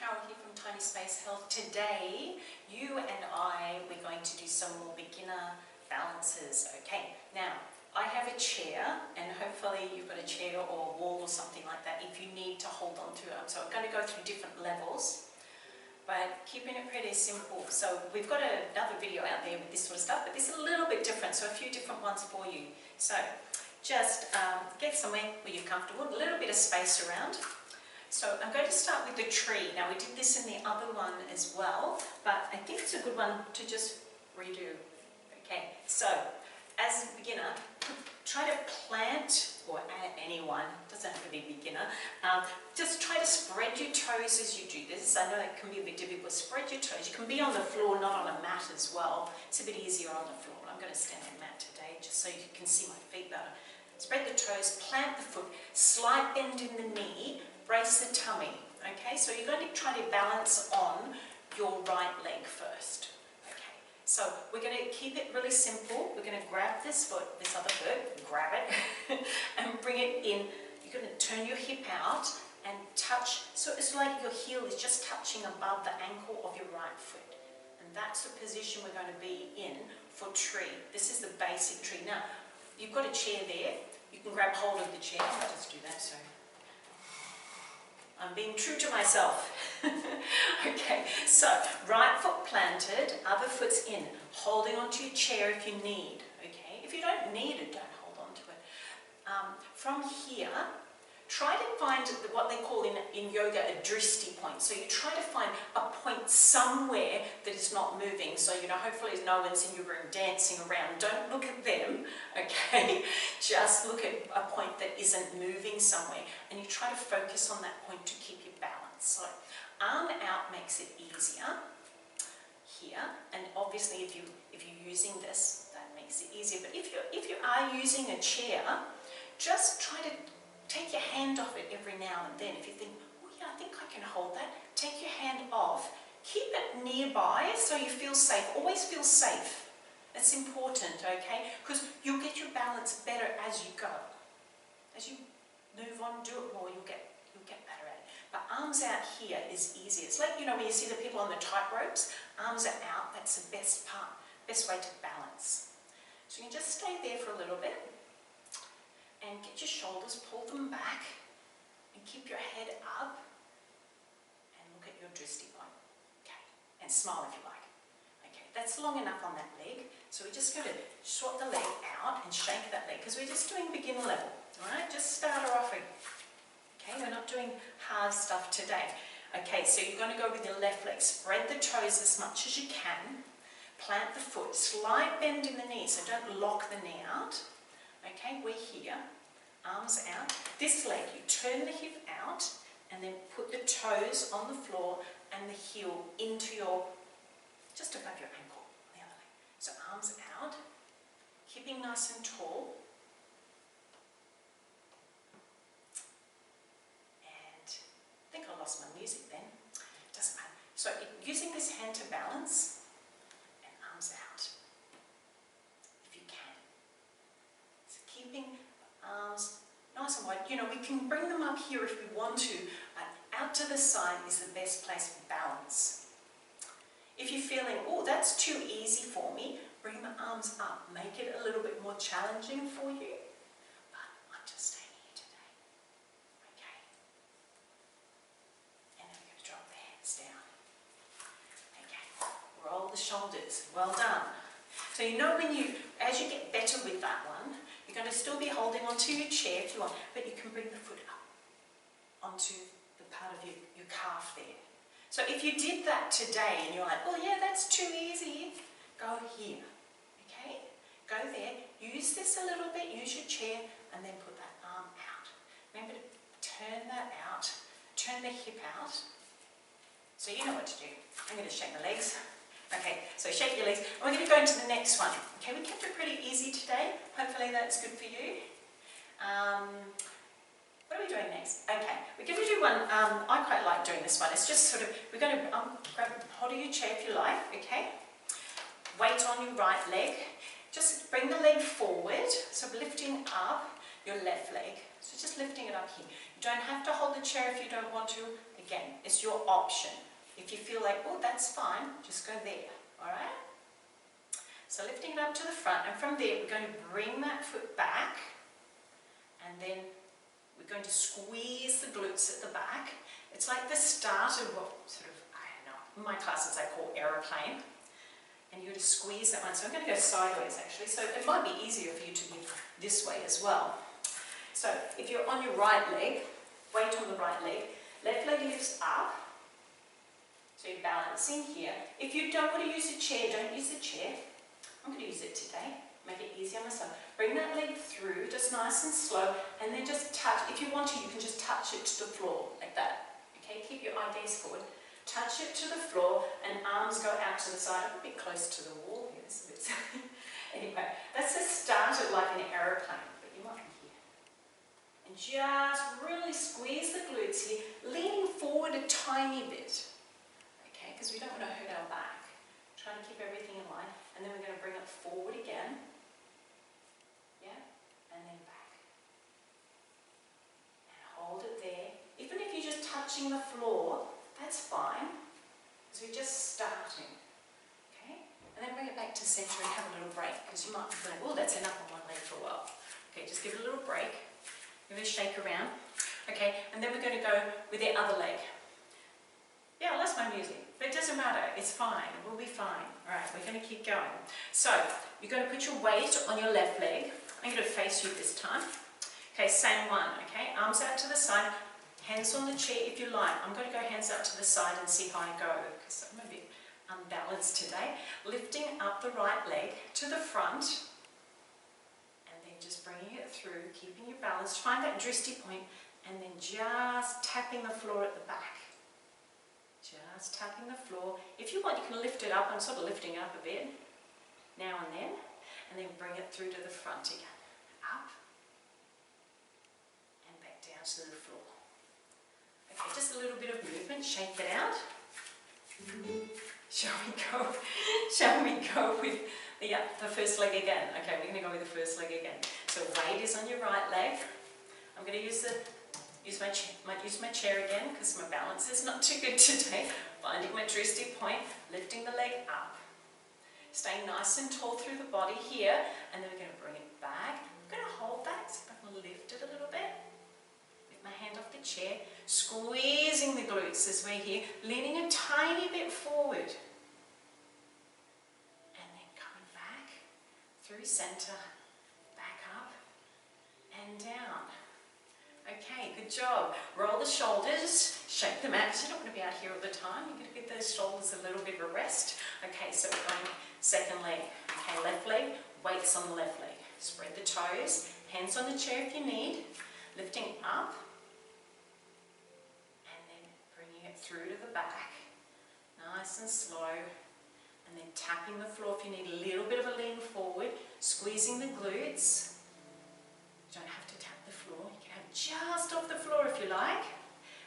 Carol here from Tiny Space Health. Today, you and we're going to do some more beginner balances. Okay, now I have a chair, and hopefully you've got a chair or a wall or something like that if you need to hold on to it. So I'm going to go through different levels, but keeping it pretty simple. So we've got another video out there with this sort of stuff, but this is a little bit different, so a few different ones for you. So just get somewhere where you're comfortable, a little bit of space around. So I'm going to start with the tree. Now we did this in the other one as well, but I think it's a good one to just redo. Okay, so as a beginner, try to plant, or anyone, doesn't have to be beginner, just try to spread your toes as you do this. I know that can be a bit difficult. Spread your toes. You can be on the floor, not on a mat as well. It's a bit easier on the floor. I'm going to stand on the mat today just so you can see my feet better. Spread the toes, plant the foot, slight bend in the knee, brace the tummy. Okay, so you're going to try to balance on your right leg first. Okay, so we're going to keep it really simple. We're going to grab this foot, this other foot, grab it, and bring it in. You're going to turn your hip out and touch, so it's like your heel is just touching above the ankle of your right foot. And that's the position we're going to be in for tree. This is the basic tree. Now, you've got a chair there. You can grab hold of the chair. I'll just do that, so I'm being true to myself. Okay, so right foot planted, other foot's in, holding onto your chair if you need. Okay, if you don't need it, don't hold on to it. From here, try to find what they call in yoga a drishti point. So you try to find a point somewhere that is not moving. So, you know, hopefully no one's in your room dancing around. Don't look at them, okay? Just look at a point that isn't moving somewhere. And you try to focus on that point to keep your balance. So arm out makes it easier here. And obviously if you're using this, that makes it easier. But if you are using a chair, just try to take your hand off it every now and then. If you think, oh yeah, I think I can hold that, take your hand off. Keep it nearby so you feel safe. Always feel safe. That's important, okay? Because you'll get your balance better as you go. As you move on, do it more, you'll get better at it. But arms out here is easier. It's like, you know, when you see the people on the tight ropes, arms are out, that's the best part, best way to balance. So you can just stay there for a little bit. And get your shoulders, pull them back, and keep your head up, and look at your drishti point. Okay, and smile if you like. Okay, that's long enough on that leg. So we're just going to short the leg out and shake that leg, because we're just doing beginner level. All right, just start her off. Okay, we're not doing hard stuff today. Okay, so you're going to go with your left leg. Spread the toes as much as you can. Plant the foot. Slight bend in the knee, so don't lock the knee out. Okay, we're here, arms out. This leg, you turn the hip out and then put the toes on the floor and the heel into just above your ankle, the other leg. So arms out, keeping nice and tall. And I think I lost my music then, doesn't matter. So using this hand to balance and arms out. Keeping arms nice and wide. You know, we can bring them up here if we want to, but out to the side is the best place for balance. If you're feeling, oh, that's too easy for me, bring the arms up. Make it a little bit more challenging for you. But I'm just staying here today. Okay. And then we're going to drop the hands down. Okay. Roll the shoulders. Well done. So you know as you get better with that one, you're going to still be holding onto your chair if you want, but you can bring the foot up onto the part of your calf there. So if you did that today and you're like, oh yeah, that's too easy, go here, okay? Go there, use this a little bit, use your chair, and then put that arm out. Remember to turn that out, turn the hip out. So you know what to do. I'm going to shake my legs. Okay, so shake your legs. And we're going to go into the next one. Okay, we kept it pretty easy today. Hopefully that's good for you. What are we doing next? Okay, we're going to do one. I quite like doing this one. It's just sort of, we're going to grab hold of your chair if you like, okay? Weight on your right leg. Just bring the leg forward, so lifting up your left leg. So just lifting it up here. You don't have to hold the chair if you don't want to. Again, it's your option. If you feel like, oh, that's fine, just go there, all right? So lifting it up to the front, and from there we're going to bring that foot back, and then we're going to squeeze the glutes at the back. It's like the start of what sort of, I don't know, in my classes I call aeroplane. And you're going to squeeze that one. So I'm going to go sideways actually. So it might be easier for you to be this way as well. So if you're on your right leg, weight on the right leg, left leg lifts up. So you're balancing here. If you don't want to use a chair, don't use the chair. I'm going to use it today. Make it easy on myself. Bring that leg through, just nice and slow, and then just touch. If you want to, you can just touch it to the floor, like that. Okay, keep your eye gaze forward. Touch it to the floor, and arms go out to the side. I'm a bit close to the wall here. It's a bit silly. Anyway, that's the start of like an aeroplane, but you might be here. And just really squeeze the glutes here, leaning forward a tiny bit. Okay, because we don't want to hurt our back. Trying to keep everything in line. And then we're going to bring it forward again. Yeah, and then back. And hold it there. Even if you're just touching the floor, that's fine, because we're just starting. Okay, and then bring it back to center and have a little break, because you might be feeling, oh, that's enough on one leg for a while. Okay, just give it a little break. Give it a shake around. Okay, and then we're going to go with the other leg. Yeah, I lost my music, but it doesn't matter. It's fine. We'll be fine. All right, we're going to keep going. So you're going to put your weight on your left leg. I'm going to face you this time. Okay, same one. Okay, arms out to the side, hands on the chair if you like. I'm going to go hands out to the side and see how I go, because I'm a bit unbalanced today. Lifting up the right leg to the front, and then just bringing it through, keeping your balance. Find that drishti point, and then just tapping the floor at the back. Just tapping the floor. If you want, you can lift it up. I'm sort of lifting it up a bit now and then bring it through to the front again. Up and back down to the floor. Okay, just a little bit of movement. Shake it out. Shall we go? Shall we go with the first leg again? Okay, we're going to go with the first leg again. So weight is on your right leg. I'm going to use my chair again, because my balance is not too good today. Finding my drishti point, lifting the leg up. Staying nice and tall through the body here, and then we're going to bring it back. I'm going to hold that, so I can lift it a little bit. Lift my hand off the chair, squeezing the glutes as we're here, leaning a tiny bit forward. And then coming back through center, back up and down. Okay, good job. Roll the shoulders, shake them out, because you don't want to be out here all the time. You're going to give those shoulders a little bit of a rest. Okay, so we're going second leg. Okay, left leg, weights on the left leg. Spread the toes, hands on the chair if you need. Lifting up, and then bringing it through to the back. Nice and slow. And then tapping the floor if you need a little bit of a lean forward. Squeezing the glutes. You don't have to tap the floor. You can have it just off the floor if you like.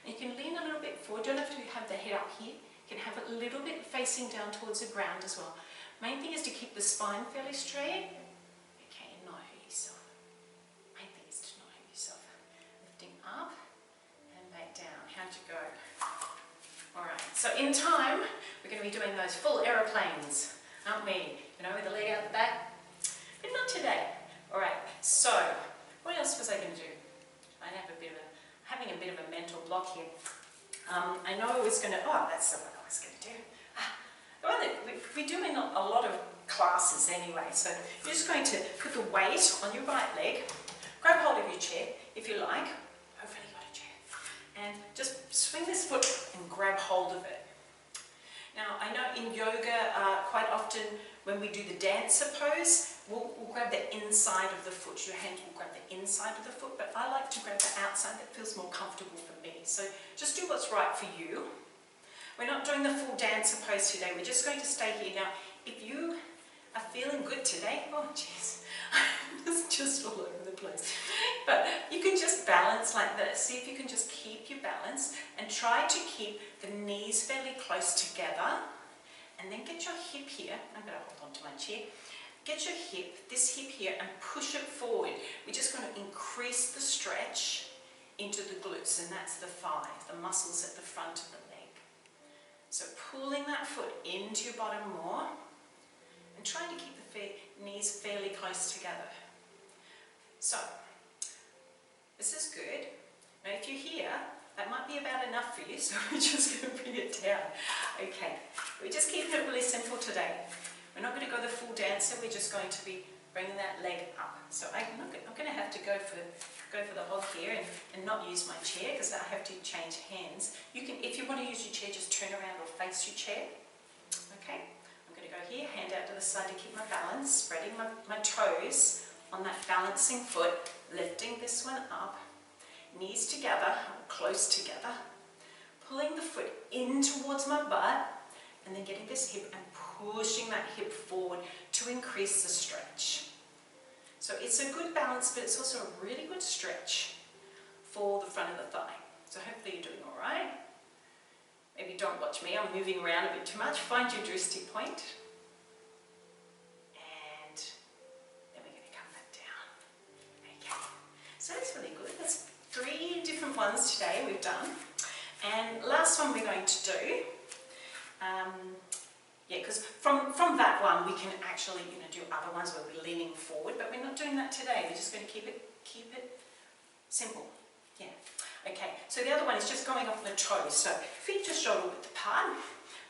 And you can lean a little bit forward. You don't have to have the head up here. You can have it a little bit facing down towards the ground as well. Main thing is to keep the spine fairly straight. Okay, and not hurt yourself. Main thing is to not hurt yourself. Lifting up and back down. How'd you go? Alright, so in time, we're going to be doing those full aeroplanes, aren't we? You know, with the leg out the back. But not today. Alright, so what else was I going to do? Having a bit of a mental block here. I know I was going to, that's what I was going to do. We're doing a lot of classes anyway, so you're just going to put the weight on your right leg, grab hold of your chair if you like, hopefully you got a chair, and just swing this foot and grab hold of it. Now, I know in yoga, quite often when we do the dancer pose, we'll grab the inside of the foot. Your hand will grab the inside of the foot, but I like to grab the outside. That feels more comfortable for me. So just do what's right for you. We're not doing the full dancer pose today. We're just going to stay here. Now, if you are feeling good today, oh jeez, it's just all over the place. But you can just balance like this. See if you can just keep your balance and try to keep the knees fairly close together. And then get your hip here. I'm going to hold on to my chair. Get your hip, this hip here, and push it forward. We're just going to increase the stretch into the glutes, and that's the thigh, the muscles at the front of the leg. So pulling that foot into your bottom more and trying to keep the knees fairly close together. So this is good. Now if you're here, that might be about enough for you, so we're just going to bring it down. Okay, we're just keeping it really simple today. We're not going to go the full dancer, we're just going to be bringing that leg up. So I'm not going to have to go for the hog here and not use my chair, because I have to change hands. You can, if you want to use your chair, just turn around or face your chair. Okay, I'm going to go here, hand out to the side to keep my balance, spreading my toes on that balancing foot, lifting this one up, knees together, close together, pulling the foot in towards my butt, and then getting this hip and pushing that hip forward to increase the stretch. So it's a good balance, but it's also a really good stretch for the front of the thigh. So hopefully you're doing all right. Maybe don't watch me, I'm moving around a bit too much. Find your drishti point. And then we're going to come back down. Okay, so that's really good. That's 3 different ones today we've done. And last one we're going to do, because from that one we can actually do other ones where we're leaning forward, but we're not doing that today. We're just going to keep it simple. Yeah. Okay, so the other one is just going up on the toes. So feet just shoulder width apart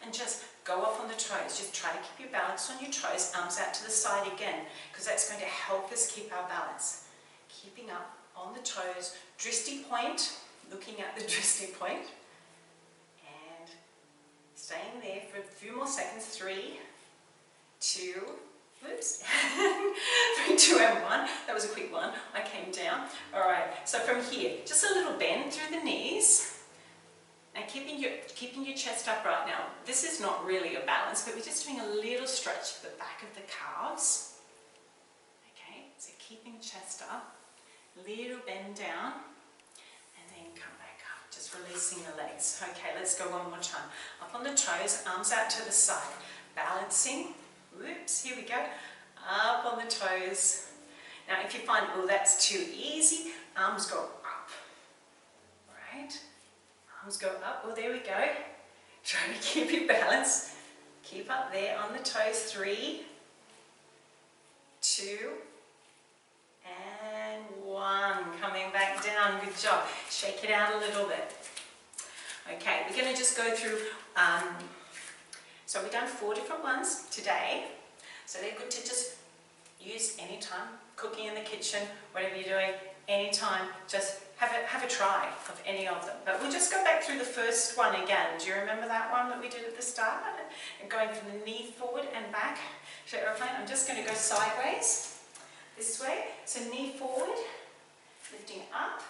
and just go up on the toes. Just try to keep your balance on your toes, arms out to the side again, because that's going to help us keep our balance. Keeping up on the toes, drishti point, looking at the drishti point, and staying there for a few more seconds. 3, 2, oops, 3, 2 and 1. That was a quick one. I came down. All right, so from here, just a little bend through the knees and keeping your chest upright. Now, this is not really a balance, but we're just doing a little stretch at the back of the calves. Okay, so keeping chest up, little bend down, and then come back up, just releasing the legs. Okay, let's go one more time. Up on the toes, arms out to the side, balancing. Whoops, here we go. Up on the toes. Now if you find, oh, that's too easy, arms go up. Right? Arms go up. Oh, there we go. Try to keep your balance. Keep up there on the toes. 3, 2, and 1. Coming back down. Good job. Shake it out a little bit. Okay, we're going to just go through, so we've done 4 different ones today. So they're good to just use anytime, cooking in the kitchen, whatever you're doing, anytime, just have a try of any of them. But we'll just go back through the first one again. Do you remember that one that we did at the start? And going from the knee forward and back. So airplane, I'm just going to go sideways, this way. So knee forward, lifting up.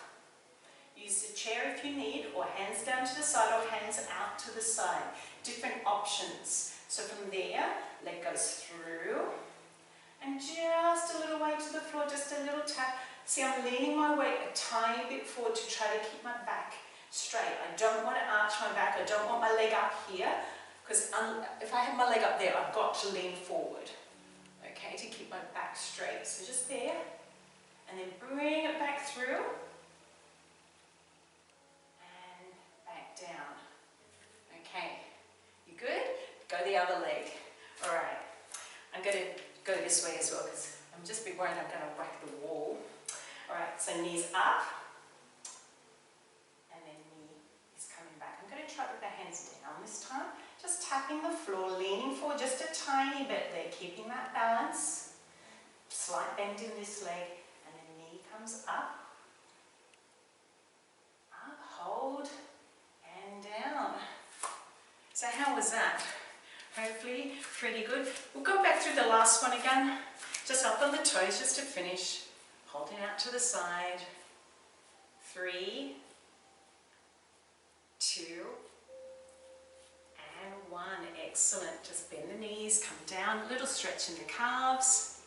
Use the chair if you need, or hands down to the side, or hands out to the side. Different options. So from there, leg goes through, and just a little way to the floor, just a little tap. See, I'm leaning my weight a tiny bit forward to try to keep my back straight. I don't want to arch my back, I don't want my leg up here, because if I have my leg up there, I've got to lean forward, okay, to keep my back straight. So just there, and then bring it back through, and back down. Okay, you good? Go the other leg. All right, I'm going to go this way as well, because I'm just a bit worried I'm going to whack the wall. All right, so knees up, and then knee is coming back. I'm going to try with the hands down this time, just tapping the floor, leaning forward just a tiny bit there, keeping that balance. Slight bend in this leg, and then knee comes up, hold, and down. So how was that? Hopefully pretty good. We'll go back through the last one again, just up on the toes just to finish. Holding out to the side. 3, 2, and 1. Excellent. Just bend the knees, come down, a little stretch in the calves.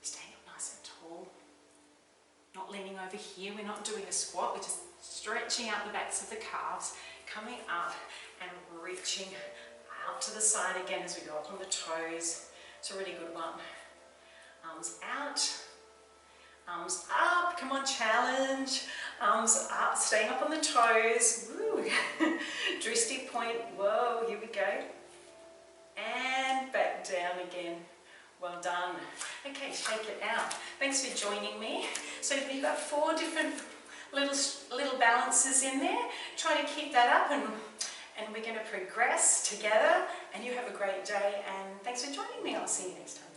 Staying up nice and tall. Not leaning over here, we're not doing a squat, we're just stretching out the backs of the calves, coming up and reaching out to the side again as we go up on the toes. It's a really good one. Arms out, arms up, come on, challenge. Arms up, staying up on the toes. Woo. Drishti point. Whoa, here we go. And back down again. Well done. Okay, shake it out. Thanks for joining me. So you've got 4 different little balances in there. Try to keep that up, and we're going to progress together. And you have a great day, and thanks for joining me. I'll see you next time.